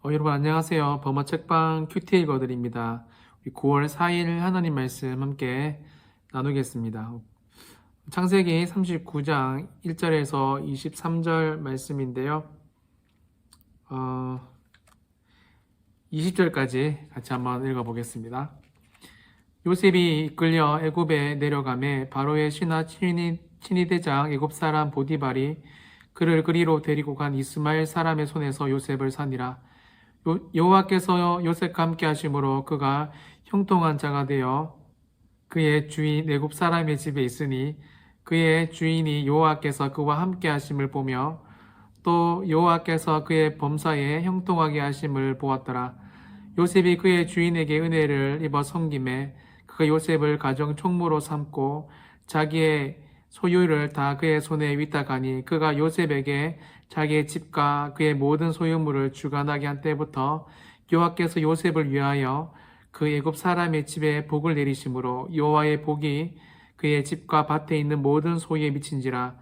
여러분 안녕하세요. 범어 책방 큐티 읽어드립니다. 9월 4일 하나님 말씀 함께 나누겠습니다. 창세기 39장 1절에서 23절 말씀인데요. 20절까지 같이 한번 읽어보겠습니다. 요셉이 이끌려 애굽에 내려가매 바로의 신하 친위대장 애굽 사람 보디발이 그를 그리로 데리고 간 이스마엘 사람의 손에서 요셉을 사니라. 여호와께서 요셉과 함께 하심으로 그가 형통한 자가 되어 그의 주인 애굽 사람의 집에 있으니 그의 주인이 여호와께서 그와 함께 하심을 보며 또 여호와께서 그의 범사에 형통하게 하심을 보았더라. 요셉이 그의 주인에게 은혜를 입어 섬김에 그가 요셉을 가정 총무로 삼고 자기의 소유를 다 그의 손에 위탁하니 그가 요셉에게 자기의 집과 그의 모든 소유물을 주관하게 한 때부터 여호와께서 요셉을 위하여 그 애굽 사람의 집에 복을 내리심으로 여호와의 복이 그의 집과 밭에 있는 모든 소유에 미친지라.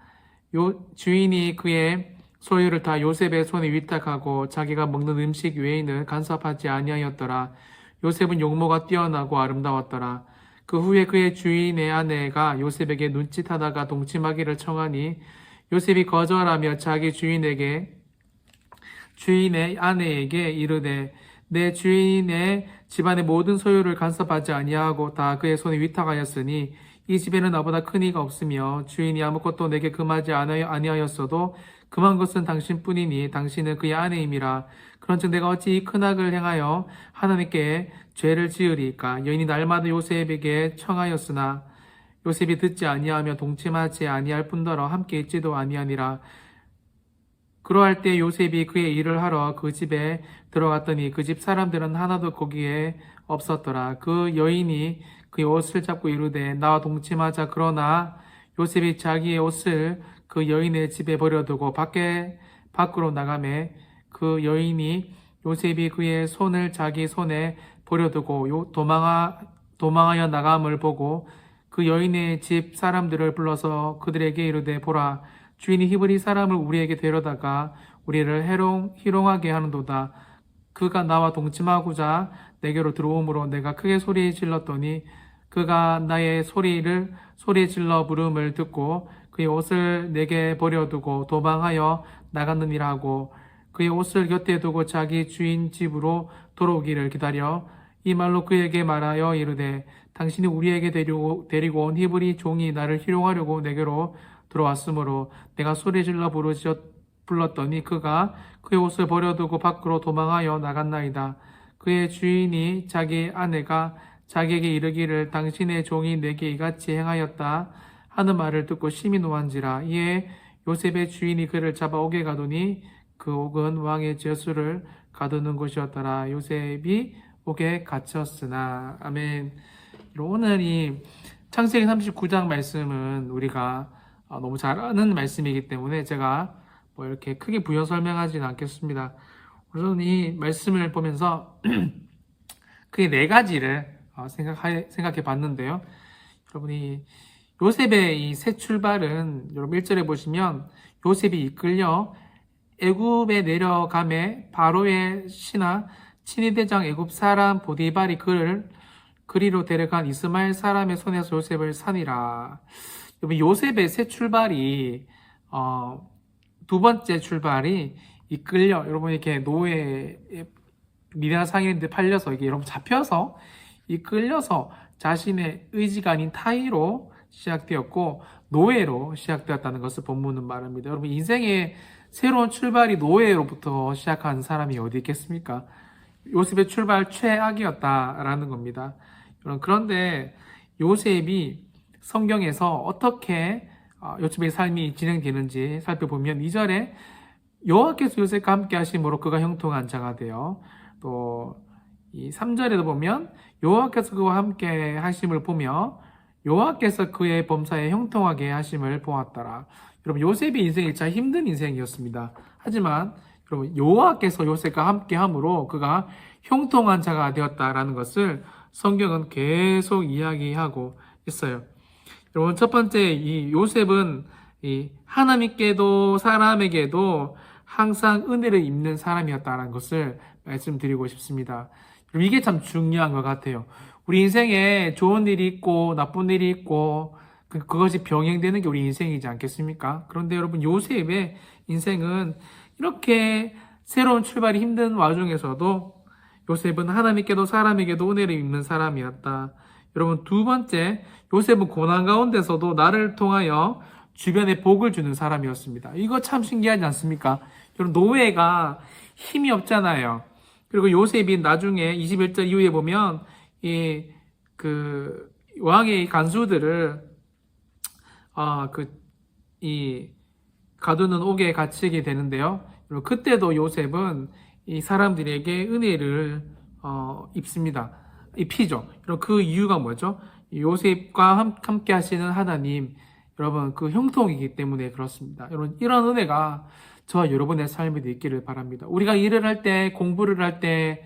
주인이 그의 소유를 다 요셉의 손에 위탁하고 자기가 먹는 음식 외에는 간섭하지 아니하였더라. 요셉은 용모가 뛰어나고 아름다웠더라. 그 후에 그의 주인의 아내가 요셉에게 눈짓하다가 동침하기를 청하니 요셉이 거절하며 자기 주인의 아내에게 이르되 내 주인의 집안의 모든 소유를 간섭하지 아니하고 다 그의 손에 위탁하였으니 이 집에는 나보다 큰 이가 없으며 주인이 아무것도 내게 금하지 아니하였어도 금한 것은 당신뿐이니 당신은 그의 아내임이라. 그런즉 내가 어찌 이 큰 악을 행하여 하나님께 죄를 지으리까. 여인이 날마다 요셉에게 청하였으나 요셉이 듣지 아니하며 동침하지 아니할 뿐더러 함께 있지도 아니하니라. 그러할 때 요셉이 그의 일을 하러 그 집에 들어갔더니 그 집 사람들은 하나도 거기에 없었더라. 그 여인이 그의 옷을 잡고 이르되 나와 동침하자. 그러나 요셉이 자기의 옷을 그 여인의 집에 버려두고 밖으로 나가매 그 여인이 요셉이 그의 손을 자기 손에 버려두고 도망하여 나감을 보고 그 여인의 집 사람들을 불러서 그들에게 이르되 보라, 주인이 히브리 사람을 우리에게 데려다가 우리를 희롱하게 하는도다. 그가 나와 동침하고자 내게로 들어오므로 내가 크게 소리 질렀더니 그가 나의 소리 질러 부름을 듣고 그의 옷을 내게 버려두고 도망하여 나갔느니라 하고 그의 옷을 곁에 두고 자기 주인 집으로 돌아오기를 기다려 이 말로 그에게 말하여 이르되 당신이 우리에게 데리고 온 히브리 종이 나를 희롱하려고 내게로 들어왔으므로 내가 소리 질러 불렀더니 그가 그의 옷을 버려두고 밖으로 도망하여 나갔나이다. 그의 주인이 자기 아내가 자기에게 이르기를 당신의 종이 내게 이같이 행하였다 하는 말을 듣고 심히 노한지라. 이에 요셉의 주인이 그를 잡아 옥에 가두니 그 옥은 왕의 저수를 가두는 곳이었더라. 요셉이 옥에 갇혔으나. 아멘. 오늘 이 창세기 39장 말씀은 우리가 너무 잘 아는 말씀이기 때문에 제가 뭐 이렇게 크게 부연 설명하지는 않겠습니다. 우선 이 말씀을 보면서 크게 네 가지를 생각해 봤는데요. 여러분이 요셉의 이 새 출발은 여러분 1절에 보시면 요셉이 이끌려 애굽에 내려가매 바로의 신하 친위대장 애굽 사람 보디발이 그를 그리로 데려간 이스마엘 사람의 손에서 요셉을 사니라. 여러분 요셉의 새 출발이 두 번째 출발이 이끌려 여러분 이렇게 노예 미디안 상인한테 팔려서 이게 여러분 잡혀서 이끌려서 자신의 의지가 아닌 타의로 시작되었고 노예로 시작되었다는 것을 본문은 말합니다. 여러분 인생의 새로운 출발이 노예로부터 시작한 사람이 어디 있겠습니까? 요셉의 출발 최악이었다라는 겁니다. 그런데 요셉이 성경에서 어떻게 요셉의 삶이 진행되는지 살펴보면 2절에 여호와께서 요셉과 함께 하심으로 그가 형통한 자가 되어 또 이 3절에도 보면 여호와께서 그와 함께 하심을 보며 여호와께서 그의 범사에 형통하게 하심을 보았더라. 여러분 요셉의 인생이 참 힘든 인생이었습니다. 하지만 여러분 여호와께서 요셉과 함께 함으로 그가 형통한 자가 되었다라는 것을 성경은 계속 이야기하고 있어요. 여러분 첫 번째 이 요셉은 이 하나님께도 사람에게도 항상 은혜를 입는 사람이었다는 것을 말씀드리고 싶습니다. 이게 참 중요한 것 같아요. 우리 인생에 좋은 일이 있고 나쁜 일이 있고 그것이 병행되는 게 우리 인생이지 않겠습니까? 그런데 여러분 요셉의 인생은 이렇게 새로운 출발이 힘든 와중에서도 요셉은 하나님께도 사람에게도 은혜를 입는 사람이었다. 여러분 두 번째, 요셉은 고난 가운데서도 나를 통하여 주변에 복을 주는 사람이었습니다. 이거 참 신기하지 않습니까? 여러분 노예가 힘이 없잖아요. 그리고 요셉이 나중에 21절 이후에 보면 왕의 간수들을 가두는 옥에 갇히게 되는데요. 그때도 요셉은 이 사람들에게 은혜를 입습니다. 입히죠. 그럼 그 이유가 뭐죠? 요셉과 함께 하시는 하나님, 여러분 그 형통이기 때문에 그렇습니다. 여러분 이런 은혜가 저와 여러분의 삶에도 있기를 바랍니다. 우리가 일을 할 때, 공부를 할 때,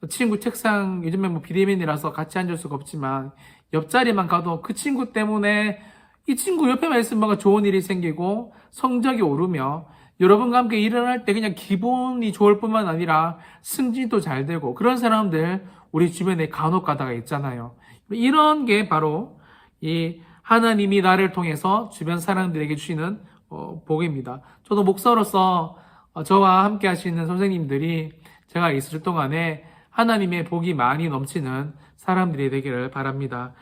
친구 책상, 요즘에 뭐 비대면이라서 같이 앉을 수가 없지만 옆자리만 가도 그 친구 때문에 이 친구 옆에만 있으면 뭔가 좋은 일이 생기고 성적이 오르며 여러분과 함께 일을 할 때 그냥 기분이 좋을 뿐만 아니라 승진도 잘 되고 그런 사람들 우리 주변에 간혹 가다가 있잖아요. 이런 게 바로 이 하나님이 나를 통해서 주변 사람들에게 주시는 복입니다. 저도 목사로서 저와 함께 하시는 선생님들이 제가 있을 동안에 하나님의 복이 많이 넘치는 사람들이 되기를 바랍니다.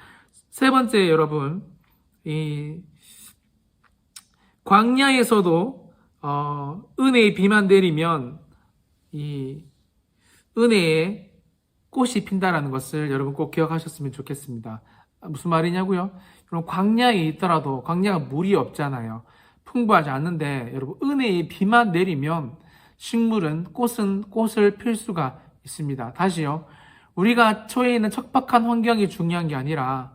세 번째, 여러분, 이 광야에서도 은혜의 비만 내리면 이 은혜의 꽃이 핀다라는 것을 여러분 꼭 기억하셨으면 좋겠습니다. 무슨 말이냐고요? 여러분 광야에 있더라도 광야가 물이 없잖아요. 풍부하지 않는데 여러분 은혜의 비만 내리면 식물은 꽃을 필 수가 있습니다. 다시요. 우리가 처해 있는 척박한 환경이 중요한 게 아니라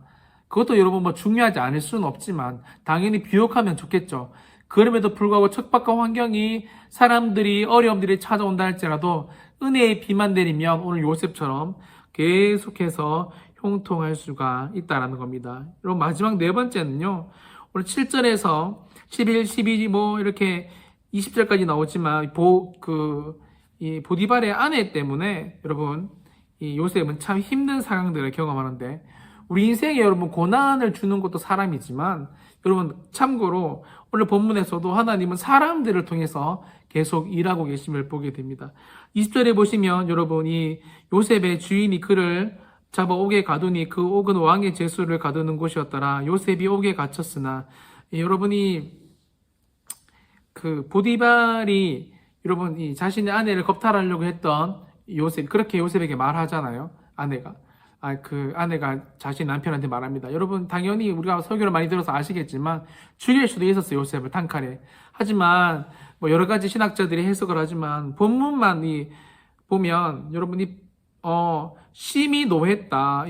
그것도 여러분 뭐 중요하지 않을 수는 없지만 당연히 비옥하면 좋겠죠. 그럼에도 불구하고 척박한 환경이 사람들이 어려움들이 찾아온다 할지라도 은혜의 비만 내리면 오늘 요셉처럼 계속해서 형통할 수가 있다는 겁니다. 여러분 마지막 네 번째는요. 오늘 7절에서 11, 12 뭐 이렇게 20절까지 나오지만 이 보디발의 아내 때문에 여러분 이 요셉은 참 힘든 상황들을 경험하는데 우리 인생에 여러분 고난을 주는 것도 사람이지만 여러분 참고로 오늘 본문에서도 하나님은 사람들을 통해서 계속 일하고 계심을 보게 됩니다. 20절에 보시면 여러분 이 요셉의 주인이 그를 잡아 옥에 가두니 그 옥은 왕의 제수를 가두는 곳이었더라. 요셉이 옥에 갇혔으나 여러분이 그 보디발이 여러분 이 자신의 아내를 겁탈하려고 했던 요셉 그렇게 요셉에게 말하잖아요. 아내가 자신 남편한테 말합니다. 여러분 당연히 우리가 설교를 많이 들어서 아시겠지만 죽일 수도 있었어요. 요셉을 단칼에. 하지만 뭐 여러 가지 신학자들이 해석을 하지만 본문만 보면 여러분이 심히 노했다.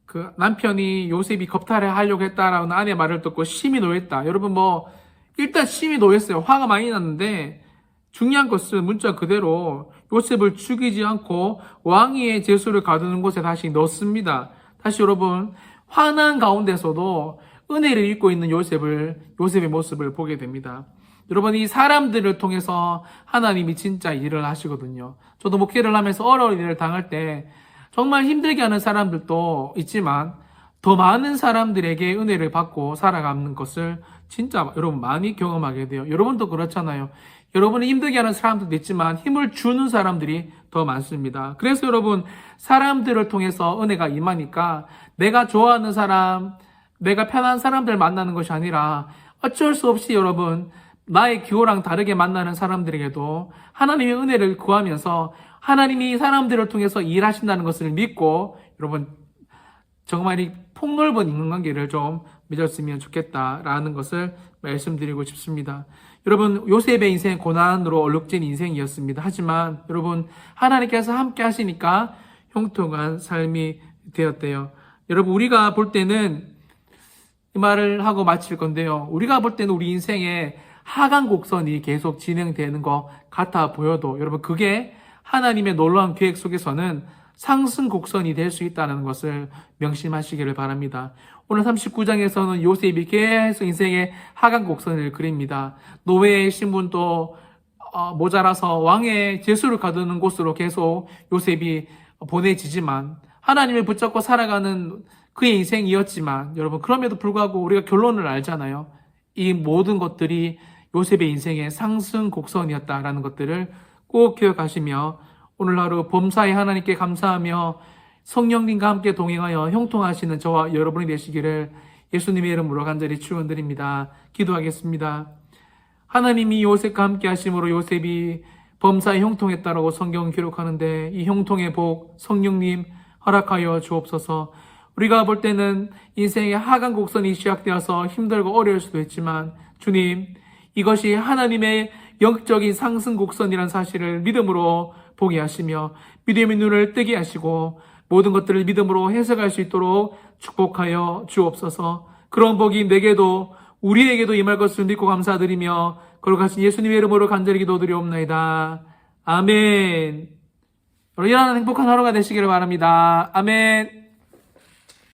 그 남편이 요셉이 겁탈을 하려고 했다라는 아내 말을 듣고 심히 노했다. 여러분 뭐 일단 심히 노했어요. 화가 많이 났는데 중요한 것은 문자 그대로 요셉을 죽이지 않고 왕위의 제수를 가두는 곳에 다시 넣습니다. 다시 여러분 화난 가운데서도 은혜를 입고 있는 요셉의 모습을 보게 됩니다. 여러분 이 사람들을 통해서 하나님이 진짜 일을 하시거든요. 저도 목회를 하면서 어려운 일을 당할 때 정말 힘들게 하는 사람들도 있지만 더 많은 사람들에게 은혜를 받고 살아가는 것을 진짜 여러분 많이 경험하게 돼요. 여러분도 그렇잖아요. 여러분이 힘들게 하는 사람들도 있지만 힘을 주는 사람들이 더 많습니다. 그래서 여러분 사람들을 통해서 은혜가 임하니까 내가 좋아하는 사람, 내가 편한 사람들 만나는 것이 아니라 어쩔 수 없이 여러분 나의 기호랑 다르게 만나는 사람들에게도 하나님의 은혜를 구하면서 하나님이 사람들을 통해서 일하신다는 것을 믿고 여러분 정말 이 폭넓은 인간관계를 좀 맺었으면 좋겠다라는 것을 말씀드리고 싶습니다. 여러분 요셉의 인생 고난으로 얼룩진 인생이었습니다. 하지만 여러분 하나님께서 함께 하시니까 형통한 삶이 되었대요. 여러분 우리가 볼 때는 이 말을 하고 마칠 건데요. 우리가 볼 때는 우리 인생에 하강 곡선이 계속 진행되는 것 같아 보여도 여러분 그게 하나님의 놀라운 계획 속에서는 상승 곡선이 될 수 있다는 것을 명심하시기를 바랍니다. 오늘 39장에서는 요셉이 계속 인생의 하강 곡선을 그립니다. 노예의 신분도 모자라서 왕의 제수를 거두는 곳으로 계속 요셉이 보내지지만 하나님을 붙잡고 살아가는 그의 인생이었지만 여러분 그럼에도 불구하고 우리가 결론을 알잖아요. 이 모든 것들이 요셉의 인생의 상승 곡선이었다라는 것들을 꼭 기억하시며 오늘 하루 범사에 하나님께 감사하며 성령님과 함께 동행하여 형통하시는 저와 여러분이 되시기를 예수님의 이름으로 간절히 축원드립니다. 기도하겠습니다. 하나님이 요셉과 함께 하심으로 요셉이 범사에 형통했다라고 성경은 기록하는데 이 형통의 복 성령님 허락하여 주옵소서. 우리가 볼 때는 인생의 하강 곡선이 시작되어서 힘들고 어려울 수도 있지만 주님 이것이 하나님의 영적인 상승 곡선이라는 사실을 믿음으로 보게 하시며 믿음의 눈을 뜨게 하시고 모든 것들을 믿음으로 해석할 수 있도록 축복하여 주옵소서. 그런 복이 내게도 우리에게도 임할 것을 믿고 감사드리며 거룩하신 예수님의 이름으로 간절히 기도드리옵나이다. 아멘. 일어나는 행복한 하루가 되시기를 바랍니다. 아멘.